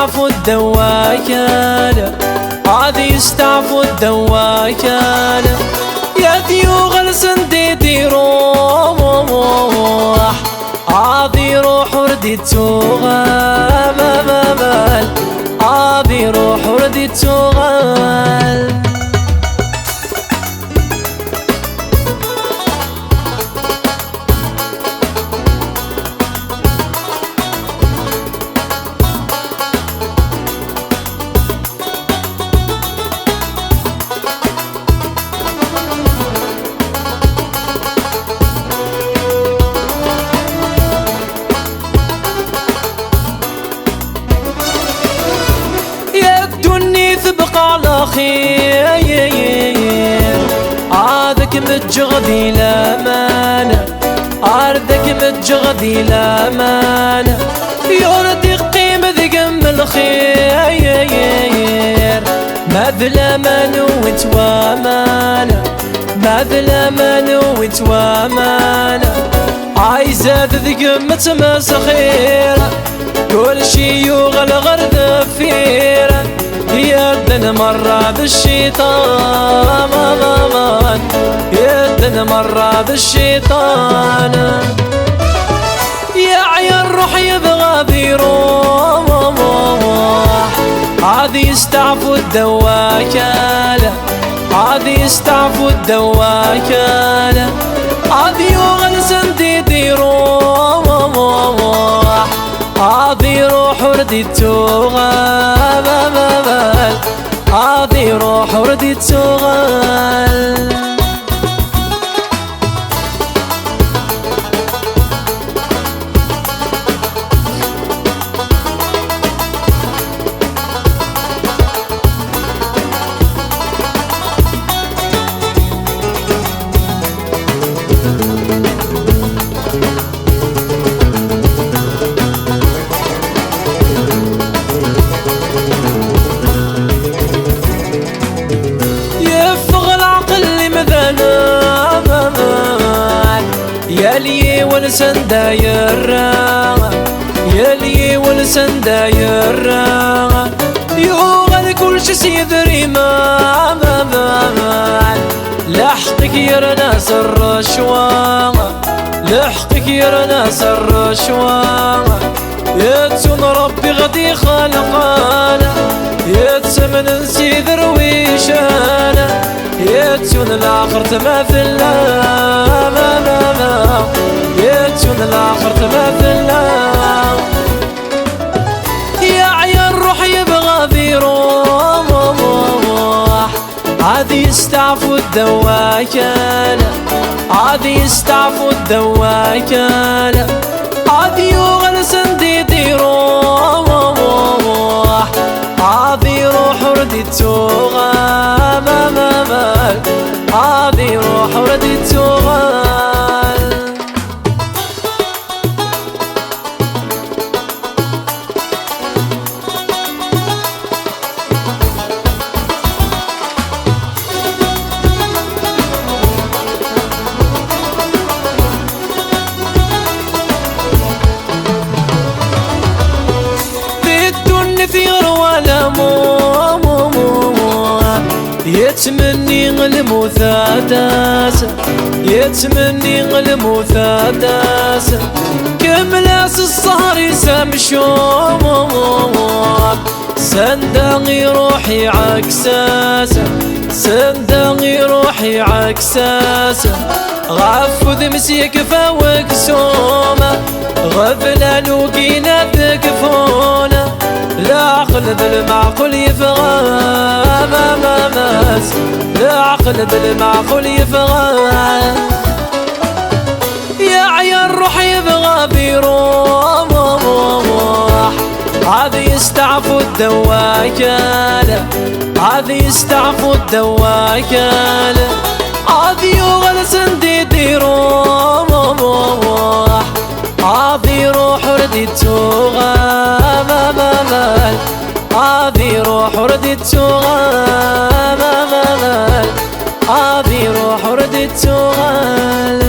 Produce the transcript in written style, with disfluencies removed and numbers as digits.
يستعفوا الدواكالة، هذه يستعفوا الدواكالة، يا ديوغ السنديدي روح، هذه روح ورديتوغا مال، هذه روح ورديتوغا. تبقى على خير، عادك متجغدي لامانة، عادك متجغدي لامانة، يوردي قيمة ذقم الخير، ما ذلمان وتوامانة، ما ذلمان وتوامانة، عايزة ذقم تمسخيرة، كل شي يوغل غرد فيرة، يدنا مرة بالشيطان، يدنا مرة بالشيطان، يا عيال روح يبغى بيروح، هذه يستعفوا الدواكالة، هذه يستعفوا الدواكالة، هذه يوغل سنديدي روح، هذه روح ورديتوغا مال، هذه روح ورديتوغا. يالي ولسن داير، يالي ولسن داير، يوغل كل شي سيدري ما لحقك يا ناس الرشوة، لحقك يا ناس الرشوة، يتسون ربي غدي خلقانا، يتسمن نسيد رويشانا، يتسون الآخر ما في الله، يتسون الآخر ما في الله، يا عيال روح يبغى بيروح، هذه يستعفوا الدواكالة، هذه يستعفوا الدواكالة، هذه يوغل سنديدي روح، هذه روح ورديتوغا مال، هذه روح ورديتوغا. يتمني المثادس، يتمني المثادس، كملاس الصهر يسمشوم، صندقي روحي عكساسه، صندقي روحي عكساسه، غفذ مسيك فوق سومه، غفلان وقينا ثقفونه، العقل بالمعقول يفغى ماس، العقل بالمعقول يفغى، يا عيال روح يبغى بيروح، هذه يستعفوا الدواكالة، هذه يستعفوا الدواكالة، هذه يوغل سنديدي روح، هذه روح ورديتوغا مال، هذه روح ورديتوغا مال، هذه روح ورديتوغا.